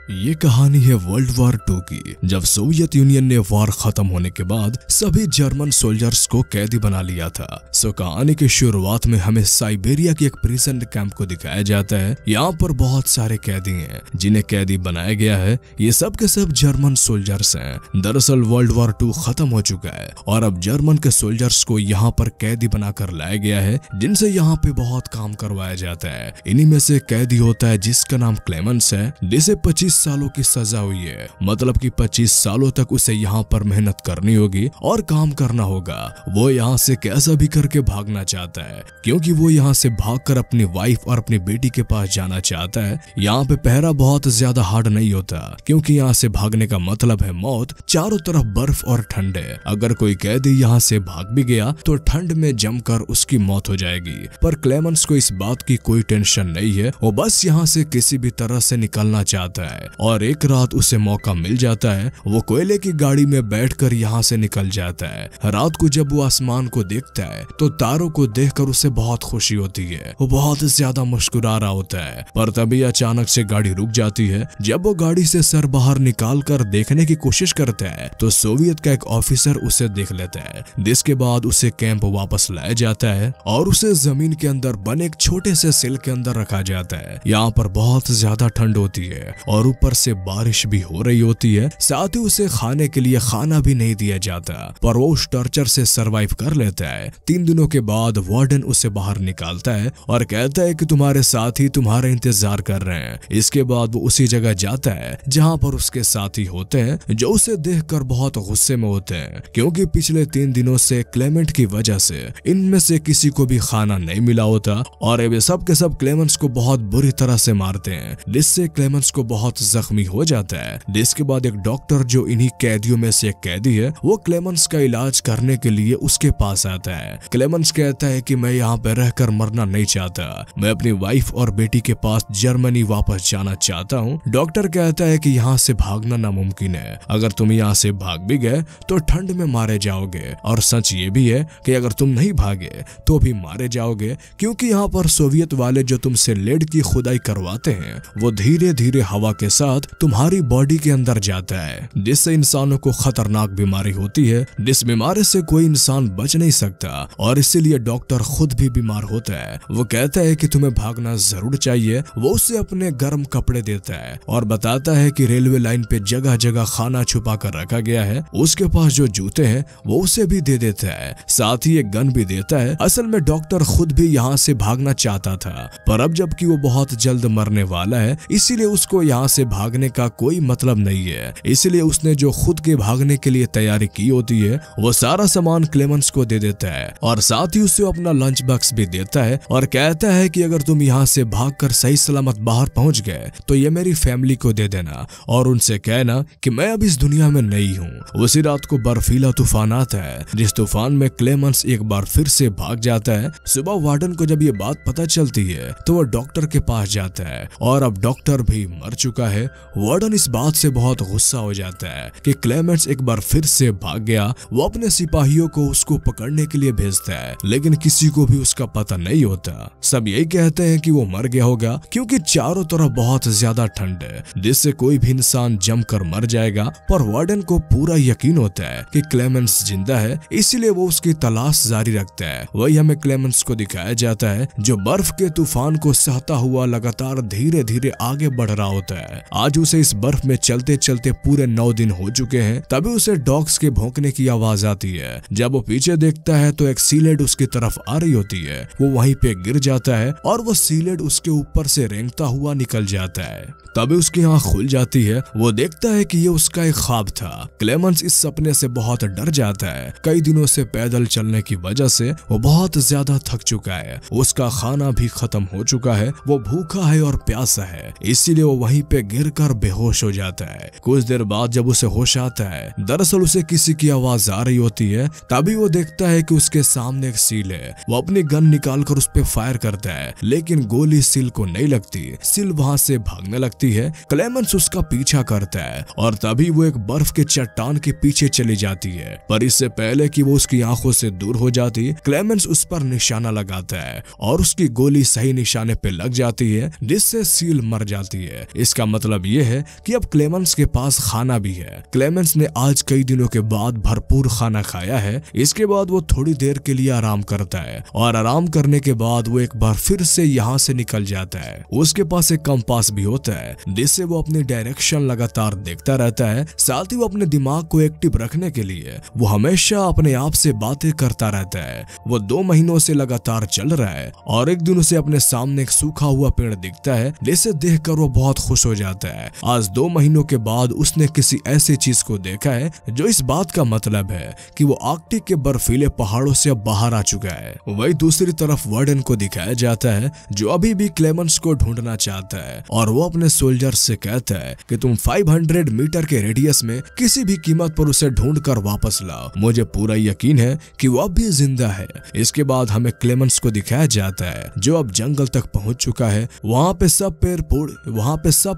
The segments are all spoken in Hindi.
ये कहानी है वर्ल्ड वॉर 2 की, जब सोवियत यूनियन ने वॉर खत्म होने के बाद सभी जर्मन सोल्जर्स को कैदी बना लिया था। कहानी की शुरुआत में हमें साइबेरिया के एक प्रिजन कैंप को दिखाया जाता है। यहाँ पर बहुत सारे कैदी हैं जिन्हें कैदी बनाया गया है। ये सब के सब जर्मन सोल्जर्स हैं। दरअसल वर्ल्ड वॉर 2 खत्म हो चुका है और अब जर्मन के सोल्जर्स को यहाँ पर कैदी बनाकर लाया गया है, जिनसे यहाँ पे बहुत काम करवाया जाता है। इन्हीं में से कैदी होता है जिसका नाम क्लेमेंस है, जिसे 25 सालों की सजा हुई है। मतलब कि 25 सालों तक उसे यहाँ पर मेहनत करनी होगी और काम करना होगा। वो यहाँ से कैसा भी करके भागना चाहता है, क्योंकि वो यहाँ से भागकर अपनी वाइफ और अपनी बेटी के पास जाना चाहता है। यहाँ पे पहरा बहुत ज्यादा हार्ड नहीं होता, क्योंकि यहाँ से भागने का मतलब है मौत। चारों तरफ बर्फ और ठंड है। अगर कोई कैदी यहाँ से भाग भी गया तो ठंड में जमकर उसकी मौत हो जाएगी। पर क्लेमेंस को इस बात की कोई टेंशन नहीं है। वो बस यहाँ से किसी भी तरह से निकलना चाहता है और एक रात उसे मौका मिल जाता है। वो कोयले की गाड़ी में बैठकर यहाँ से निकल जाता है। रात को जब वो आसमान को देखता है तो तारों को देखकर उसे बहुत खुशी होती है। वो बहुत ज्यादा मुस्कुरा रहा होता है, पर तभी अचानक से गाड़ी रुक जाती है। जब वो गाड़ी से सर बाहर निकाल कर देखने की कोशिश करता है तो सोवियत का एक ऑफिसर उसे देख लेता है, जिसके बाद उसे कैंप वापस लाया जाता है और उसे जमीन के अंदर बने एक छोटे से सेल के अंदर रखा जाता है। यहाँ पर बहुत ज्यादा ठंड होती है और ऊपर से बारिश भी हो रही होती है। साथ ही उसे खाने के लिए खाना भी नहीं दिया जाता, पर वो उस टॉर्चर से सरवाइव कर लेता है। 3 दिनों के बाद वार्डन उसे बाहर निकालता है और कहता है कि तुम्हारे साथी तुम्हारा इंतजार कर रहे हैं। इसके बाद वो उसी जगह जाता है जहाँ पर उसके साथी होते हैं, जो उसे देखकर बहुत गुस्से में होते हैं, क्योंकि पिछले 3 दिनों से क्लेमेंट की वजह से इनमें से किसी को भी खाना नहीं मिला होता और वे सब के सब क्लेमेंस को बहुत बुरी तरह से मारते हैं, जिससे क्लेमेंस को बहुत जख्मी हो जाता है। जिसके बाद एक डॉक्टर, जो इन्हीं कैदियों में से एक कैदी है, वो क्लेमेंस का इलाज करने के लिए उसके पास आता है। क्लेमेंस कहता है कि मैं यहाँ पे रहकर मरना नहीं चाहता, मैं अपनी वाइफ और बेटी के पास जर्मनी वापस जाना चाहता हूँ। डॉक्टर कहता है कि यहाँ से भागना नामुमकिन है। अगर तुम यहाँ से भाग भी गए तो ठंड में मारे जाओगे, और सच ये भी है कि अगर तुम नहीं भागे तो भी मारे जाओगे, क्योंकि यहाँ पर सोवियत वाले जो तुमसे लेड की खुदाई करवाते हैं वो धीरे धीरे हवा के साथ तुम्हारी बॉडी के अंदर जाता है, जिससे इंसानों को खतरनाक बीमारी होती है, जिस बीमारी से कोई इंसान बच नहीं सकता, और इसीलिए डॉक्टर खुद भी बीमार होता है। वो कहता है कि तुम्हें भागना जरूर चाहिए। वो उसे अपने गर्म कपड़े देता है और बताता है कि रेलवे लाइन पे जगह जगह खाना छुपा कर रखा गया है। उसके पास जो जूते हैं वो उसे भी दे देता है, साथ ही एक गन भी देता है। असल में डॉक्टर खुद भी यहाँ से भागना चाहता था, पर अब जबकि वो बहुत जल्द मरने वाला है, इसीलिए उसको यहाँ से भागने का कोई मतलब नहीं है। इसलिए उसने जो खुद के भागने के लिए तैयारी की होती है वो सारा सामान क्लेमेंस को दे देता है, और साथ ही उसे अपना लंच बॉक्स भी देता है और कहता है कि अगर तुम यहाँ से भागकर सही सलामत बाहर पहुंच गए तो ये मेरी फैमिली को दे देना और उनसे कहना कि मैं अब इस दुनिया में नहीं हूँ। उसी रात को बर्फीला तूफान आता है, जिस तूफान में क्लेमेंस एक बार फिर से भाग जाता है। सुबह वार्डन को जब ये बात पता चलती है तो वो डॉक्टर के पास जाता है, और अब डॉक्टर भी मर चुका है। वार्डन इस बात से बहुत गुस्सा हो जाता है कि क्लेमेंस एक बार फिर से भाग गया। वो अपने सिपाहियों को उसको पकड़ने के लिए भेजता है, लेकिन किसी को भी उसका पता नहीं होता। सब यही कहते हैं कि वो मर गया होगा, क्योंकि चारों तरफ बहुत ज्यादा ठंड है, जिससे कोई भी इंसान जमकर मर जाएगा। पर वार्डन को पूरा यकीन होता है कि क्लेमेंस जिंदा है, इसीलिए वो उसकी तलाश जारी रखता है। वही हमें क्लेमेंस को दिखाया जाता है, जो बर्फ के तूफान को सहता हुआ लगातार धीरे धीरे आगे बढ़ रहा होता है। आज उसे इस बर्फ में चलते चलते पूरे 9 दिन हो चुके हैं। तभी उसे डॉग्स के भौंकने की आवाज आती है। जब वो पीछे देखता है तो एक सीलेड उसकी तरफ आ रही होती है। वो वहीं पे गिर जाता है और वो सीलेड उसके ऊपर से रेंगता हुआ निकल जाता है। तभी उसकी आंख खुल जाती है। वो देखता है कि ये उसका एक ख्वाब था। क्लेमेंस इस सपने से बहुत डर जाता है। कई दिनों से पैदल चलने की वजह से वो बहुत ज्यादा थक चुका है। उसका खाना भी खत्म हो चुका है। वो भूखा है और प्यासा है, इसीलिए वो वहीं पे गिरकर बेहोश हो जाता है। कुछ देर बाद जब उसे होश आता है, दरअसल उसे किसी की आवाज आ रही होती है। तभी वो देखता है कि उसके सामने एक सील है। वो अपनी गन निकालकर उस पे फायर करता है, लेकिन गोली सील को नहीं लगती। सील वहां से भागने लगती है। क्लेमेंस उसका पीछा करता है और तभी वो एक बर्फ के चट्टान के पीछे चली जाती है। पर इससे पहले कि वो उसकी आंखों से दूर हो जाती, क्लेमेंस उस पर निशाना लगाता है और उसकी गोली सही निशाने पे लग जाती है, जिससे सील मर जाती है। इसका मतलब ये है कि अब क्लेमेंस के पास खाना भी है। क्लेमेंस ने आज कई दिनों के बाद भरपूर खाना खाया है। इसके बाद वो थोड़ी देर के लिए आराम करता है और आराम करने के बाद वो एक बार फिर से यहाँ से निकल जाता है। उसके पास एक कंपास भी होता है जिससे वो अपनी डायरेक्शन लगातार देखता रहता है। साथ ही वो अपने दिमाग को एक्टिव रखने के लिए वो हमेशा अपने आप से बातें करता रहता है। वो 2 महीनों से लगातार चल रहा है और एक दिन उसे अपने सामने एक सूखा हुआ पेड़ दिखता है जिसे देखकर वो बहुत खुश हो जाता है। आज 2 महीनों के बाद उसने किसी ऐसी चीज को देखा है जो इस बात का मतलब है कि वो आर्कटिक के बर्फीले पहाड़ों से अब बाहर आ चुका है। वही दूसरी तरफ वार्डन को दिखाया जाता है जो अभी भी क्लेमेंस को ढूंढना चाहता है और वो अपने सोल्जर से कहता है कि तुम 500 मीटर के रेडियस में किसी भी कीमत पर उसे ढूंढ कर वापस लाओ। मुझे पूरा यकीन है कि वो अब भी जिंदा है। इसके बाद हमें क्लेमेंस को दिखाया जाता है जो अब जंगल तक पहुंच चुका है। वहाँ पे सब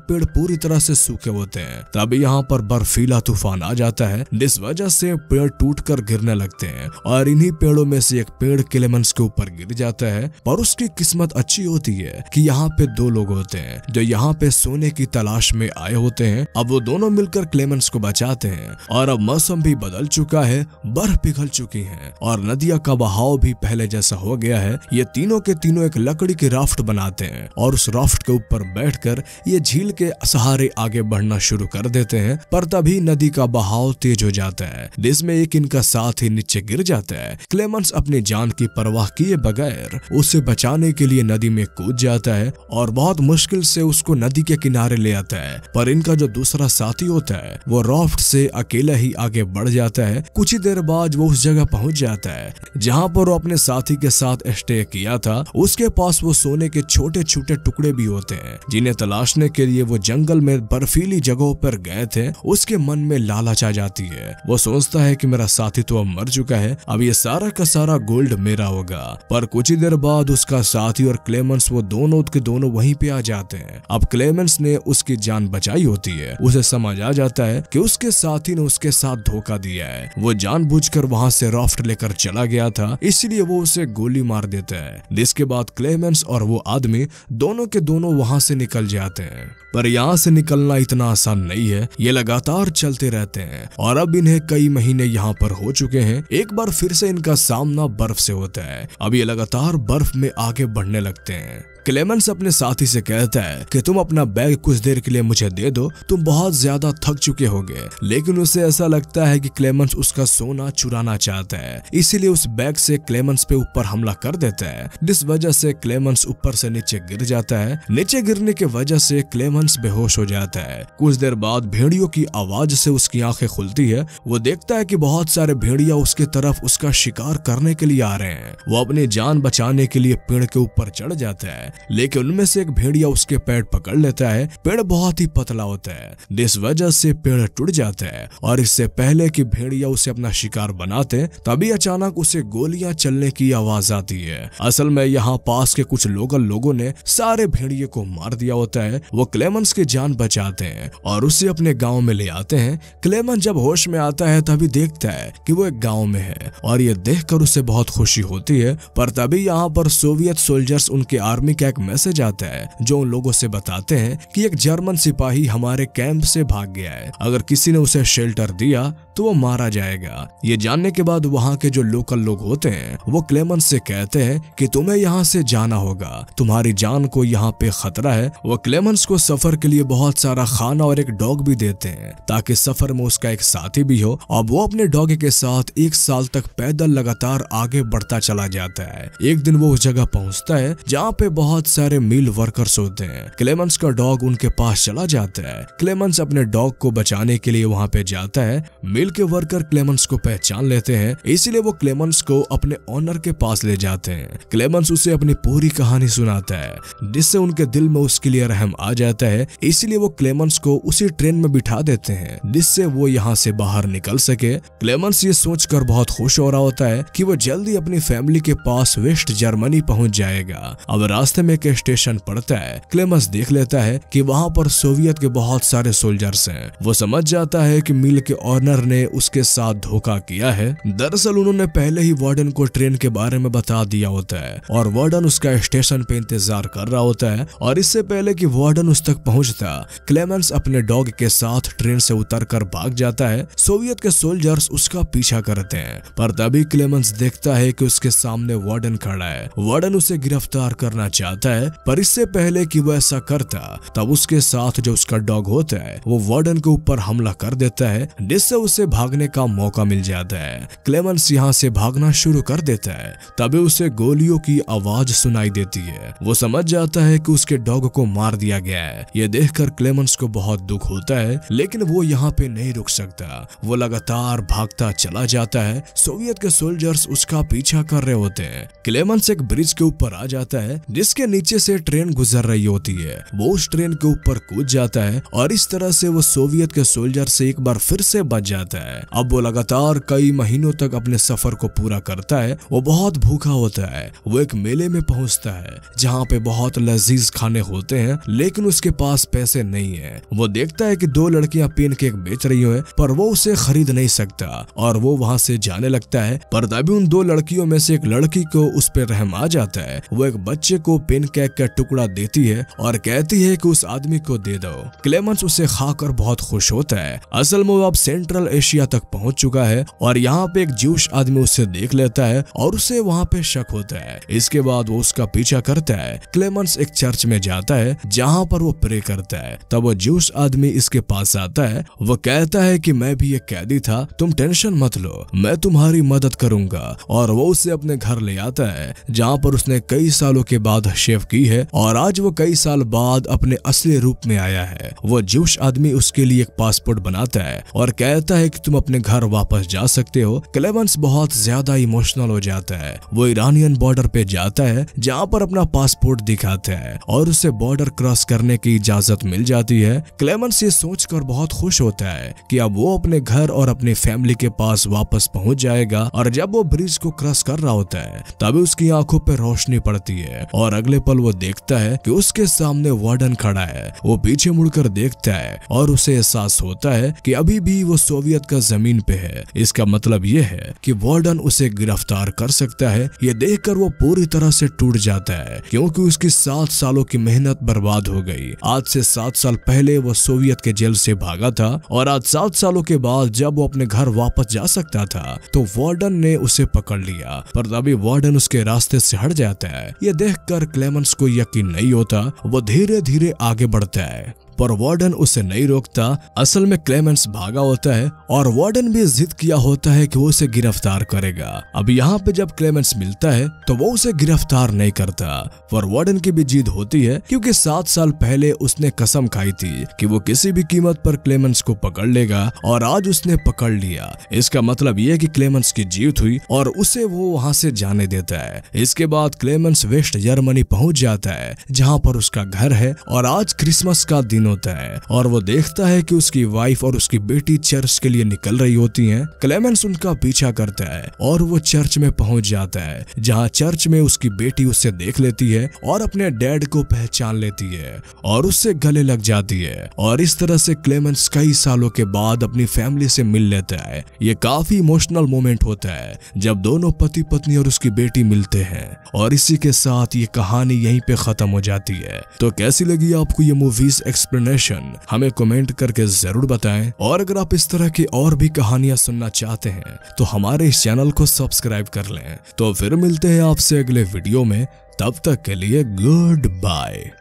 पेड़ पूरी तरह से सूखे होते हैं। तभी यहाँ पर बर्फीला तूफान आ जाता है जिस वजह से पेड़ टूटकर गिरने लगते हैं और इन्हीं पेड़ों में से एक पेड़ क्लेमेंस के ऊपर गिर जाता है। पर उसकी किस्मत अच्छी होती है कि यहाँ पे 2 लोग होते हैं जो यहाँ पे सोने की तलाश में आए होते हैं। अब वो दोनों मिलकर क्लेमेंस को बचाते हैं और अब मौसम भी बदल चुका है, बर्फ पिघल चुकी है और नदिया का बहाव भी पहले जैसा हो गया है। ये तीनों के तीनों एक लकड़ी की राफ्ट बनाते हैं और उस राफ्ट के ऊपर बैठकर ये झील के सहारे आगे बढ़ना शुरू कर देते हैं। पर तभी नदी का बहाव तेज हो जाता है जिसमें एक इनका साथ ही नीचे गिर जाता है। क्लेमेंस अपनी जान की परवाह किए बगैर उसे बचाने के लिए नदी में कूद जाता है और बहुत मुश्किल से उसको नदी के किनारे ले आता है। पर इनका जो दूसरा साथी होता है वो राफ्ट से अकेला ही आगे बढ़ जाता है। कुछ ही देर बाद वो उस जगह पहुंच जाता है जहाँ पर वो अपने साथी के साथ स्टे किया था। उसके पास वो सोने के छोटे छोटे टुकड़े भी होते हैं जिन्हें तलाशने के लिए वो जंगल में बर्फीली जगहों पर गए थे। उसके मन में लालच आ जाती है। वो सोचता है कि मेरा साथी तो अब मर चुका है, अब ये सारा का सारा गोल्ड मेरा होगा। पर कुछ ही देर बाद उसका साथी और क्लेमेंस वो दोनों के दोनों वहीं पे आ जाते हैं। अब क्लेमेंस ने उसकी जान बचाई होती है। उसे समझ आ जाता है कि उसके साथी ने उसके साथ धोखा दिया है। वो जानबूझकर वहां से राफ्ट लेकर चला गया था, इसलिए वो उसे गोली मार देता है। जिसके बाद क्लेमेंस और वो आदमी दोनों के दोनों वहां से निकल जाते हैं। पर यहाँ से निकलना इतना आसान नहीं है। ये लगातार चलते रहते हैं और अब इन्हें कई महीने यहाँ पर हो चुके हैं। एक बार फिर से इनका सामना बर्फ से होता है। अब ये लगातार बर्फ में आगे बढ़ने लगते हैं। क्लेमेंस अपने साथी से कहता है कि तुम अपना बैग कुछ देर के लिए मुझे दे दो, तुम बहुत ज्यादा थक चुके होगे। लेकिन उसे ऐसा लगता है कि क्लेमेंस उसका सोना चुराना चाहता है, इसीलिए उस बैग से क्लेमेंस पे ऊपर हमला कर देता है, जिस वजह से क्लेमेंस ऊपर से नीचे गिर जाता है। नीचे गिरने की वजह से क्लेमेंस बेहोश हो जाता है। कुछ देर बाद भेड़ियों की आवाज से उसकी आंखें खुलती है। वो देखता है कि बहुत सारे भेड़िया उसके तरफ उसका शिकार करने के लिए आ रहे हैं। वो अपनी जान बचाने के लिए पेड़ के ऊपर चढ़ जाता है, लेकिन उनमें से एक भेड़िया उसके पैर पकड़ लेता है। पेड़ बहुत ही पतला होता है, जिस वजह से पेड़ टूट जाता है और इससे पहले कि भेड़िया उसे अपना शिकार बनाते तभी अचानक उसे गोलियां चलने की आवाज आती है। असल में यहाँ पास के कुछ लोकल लोगों ने सारे भेड़िए को मार दिया होता है। वो क्लेमेंस की जान बचाते हैं और उसे अपने गाँव में ले आते हैं। क्लेमेंस जब होश में आता है तभी देखता है कि वो एक गाँव में है और ये देखकर उसे बहुत खुशी होती है। पर तभी यहाँ पर सोवियत सोल्जर्स उनके आर्मी का एक मैसेज आता है जो उन लोगों से बताते हैं कि एक जर्मन सिपाही हमारे कैंप से भाग गया है, अगर किसी ने उसे शेल्टर दिया तो वो मारा जाएगा। ये जानने के बाद वहाँ के जो लोकल लोग होते हैं वो क्लेमेंस से कहते हैं कि तुम्हें यहाँ से जाना होगा, तुम्हारी जान को यहाँ पे खतरा है। वो क्लेमेंस को सफर के लिए बहुत सारा खाना और एक डॉग भी देते हैं ताकि सफर में उसका एक साथी भी हो। और वो अपने डॉग के साथ 1 साल तक पैदल लगातार आगे बढ़ता चला जाता है। एक दिन वो उस जगह पहुँचता है जहाँ पे बहुत सारे मील वर्कर्स होते हैं। क्लेमेंस का डॉग उनके पास चला जाता है। क्लेमेंस अपने डॉग को बचाने के लिए वहाँ पे जाता है। मील के वर्कर क्लेमेंस को पहचान लेते हैं, इसलिए वो क्लेमेंस को अपने ऑनर के पास ले जाते हैं। क्लेमेंस उसे अपनी पूरी कहानी सुनाता है जिससे उनके दिल में उसके लिए रहम आ जाता है। इसलिए वो क्लेमेंस को उसी ट्रेन में बिठा देते हैं जिससे वो यहाँ से बाहर निकल सके। क्लेमेंस ये सोचकर बहुत खुश हो रहा होता है कि वो जल्दी अपनी फैमिली के पास वेस्ट जर्मनी पहुंच जाएगा। अब रास्ते में एक स्टेशन पड़ता है। क्लेमेंस देख लेता है कि वहाँ पर सोवियत के बहुत सारे सोल्जर्स हैं। वो समझ जाता है कि मिल के ऑनर ने उसके साथ धोखा किया है। दरअसल उन्होंने पहले ही वार्डन को ट्रेन के बारे में बता दिया होता है और वार्डन उसका स्टेशन पे इंतजार कर रहा होता है। और इससे पहले कि वार्डन उस तक पहुंचता, क्लेमेंस अपने डॉग के साथ ट्रेन से उतरकर भाग जाता है। सोवियत के सोल्जर्स उसका पीछा करते हैं, पर तभी क्लेमेंस देखता है कि उसके सामने वार्डन खड़ा है। वार्डन उसे गिरफ्तार करना चाहता है, पर इससे पहले कि वो ऐसा करता, तब उसके साथ जो उसका डॉग होता है वो वार्डन के ऊपर हमला कर देता है, जिससे उसे भागने का मौका मिल जाता है। क्लेमेंस यहाँ से भागना शुरू कर देता है, तभी उसे गोलियों की आवाज सुनाई देती है। वो समझ जाता है कि उसके डॉग को मार दिया गया है। ये देखकर क्लेमेंस को बहुत दुख होता है, लेकिन वो यहाँ पे नहीं रुक सकता। वो लगातार भागता चला जाता है। सोवियत के सोल्जर्स उसका पीछा कर रहे होते हैं। क्लेमेंस एक ब्रिज के ऊपर आ जाता है, जिसके नीचे से ट्रेन गुजर रही होती है। वो उस ट्रेन के ऊपर कूद जाता है और इस तरह से वो सोवियत के सोल्जर से एक बार फिर से बच जाता है। अब वो लगातार कई महीनों तक अपने सफर को पूरा करता है। वो बहुत भूखा होता है। वो एक मेले में पहुंचता है जहाँ पे बहुत लजीज खाने होते हैं, लेकिन उसके पास पैसे नहीं है। वो देखता है कि दो लड़कियां पेनकेक बेच रही हैं, पर वो उसे खरीद नहीं सकता और वो वहां से जाने लगता है। पर तभी उन दो लड़कियों में से एक लड़की को उस पर रहम आ जाता है। वो एक बच्चे को पेनकेक का टुकड़ा देती है और कहती है कि उस आदमी को दे दो। क्लेमेंस उसे खाकर बहुत खुश होता है। असल में वो अब सेंट्रल एशिया तक पहुंच चुका है और यहाँ पे एक ज्यूश आदमी उसे देख लेता है और उसे वहाँ पे शक होता है। इसके बाद वो उसका पीछा करता है। क्लेमेंस एक चर्च में जाता है जहाँ पर वो प्रे करता है। तब वो ज्यूश आदमी इसके पास आता है। वो कहता है कि मैं भी एक कैदी था, तुम टेंशन मत लो, मैं तुम्हारी मदद करूंगा। और वो उसे अपने घर ले आता है जहाँ पर उसने कई सालों के बाद शेव की है और आज वो कई साल बाद अपने असली रूप में आया है। वो ज्यूश आदमी उसके लिए एक पासपोर्ट बनाता है और कहता है कि तुम अपने घर वापस जा सकते हो। क्लेमेंस बहुत ज्यादा इमोशनल हो जाता है। वो ईरानियन बॉर्डर पे जाता है जहाँ पर अपना पासपोर्ट दिखाता है और उसे बॉर्डर क्रॉस करने की इजाजत मिल जाती है। क्लेमेंस ये सोचकर बहुत खुश होता है कि अब वो अपने घर और अपनी फैमिली के पास वापस पहुंच जाएगा। और जब वो ब्रिज को क्रॉस कर रहा होता है तभी उसकी आंखों पे रोशनी पड़ती है और अगले पल वो देखता है कि उसके सामने वार्डन खड़ा है। वो पीछे मुड़कर देखता है और उसे एहसास होता है कि अभी भी वो सोवियत का जमीन पे है। इसका मतलब ये है कि वार्डन उसे गिरफ्तार कर सकता है। ये देखकर वो पूरी तरह से टूट जाता है, क्योंकि उसकी 7 सालों की मेहनत बर्बाद हो गई। आज से 7 साल पहले वो सोवियत के जेल से भागा था और आज 7 सालों के बाद जब वो अपने घर वापस जा सकता था तो वार्डन ने उसे पकड़ लिया। पर तभी वार्डन उसके रास्ते से हट जाता है। ये देखकर क्लेमेंस को यकीन नहीं होता। वो धीरे धीरे आगे बढ़ता है पर वार्डन उसे नहीं रोकता। असल में क्लेमेंस भागा होता है और वार्डन भी जिद किया होता है कि वो उसे गिरफ्तार करेगा। अब यहाँ पे जब क्लेमेंस मिलता है तो वो उसे गिरफ्तार नहीं करता, पर वार्डन की भी जिद होती है, क्योंकि 7 साल पहले उसने कसम खाई थी कि वो किसी भी कीमत पर क्लेमेंस को पकड़ लेगा और आज उसने पकड़ लिया। इसका मतलब ये कि क्लेमेंस की जीत हुई और उसे वो वहाँ से जाने देता है। इसके बाद क्लेमेंस वेस्ट जर्मनी पहुंच जाता है जहाँ पर उसका घर है और आज क्रिसमस का दिन होता है और वो देखता है कि उसकी वाइफ और उसकी बेटी चर्च के लिए निकल रही होती हैं। क्लेमेंस उनका पीछा करता है और वो चर्च में पहुंच जाता है जहां चर्च में उसकी बेटी उससे देख लेती है और अपने डैड को पहचान लेती है और उससे गले लग जाती है। और इस तरह से क्लेमेंस कई सालों के बाद अपनी फैमिली से मिल लेता है। ये काफी इमोशनल मोमेंट होता है जब दोनों पति पत्नी और उसकी बेटी मिलते हैं। और इसी के साथ ये कहानी यहीं पे खत्म हो जाती है। तो कैसी लगी आपको ये मूवीज एक्सप्लेनेशन, हमें कमेंट करके जरूर बताएं। और अगर आप इस तरह की और भी कहानियां सुनना चाहते हैं तो हमारे इस चैनल को सब्सक्राइब कर लें। तो फिर मिलते हैं आपसे अगले वीडियो में, तब तक के लिए गुड बाय।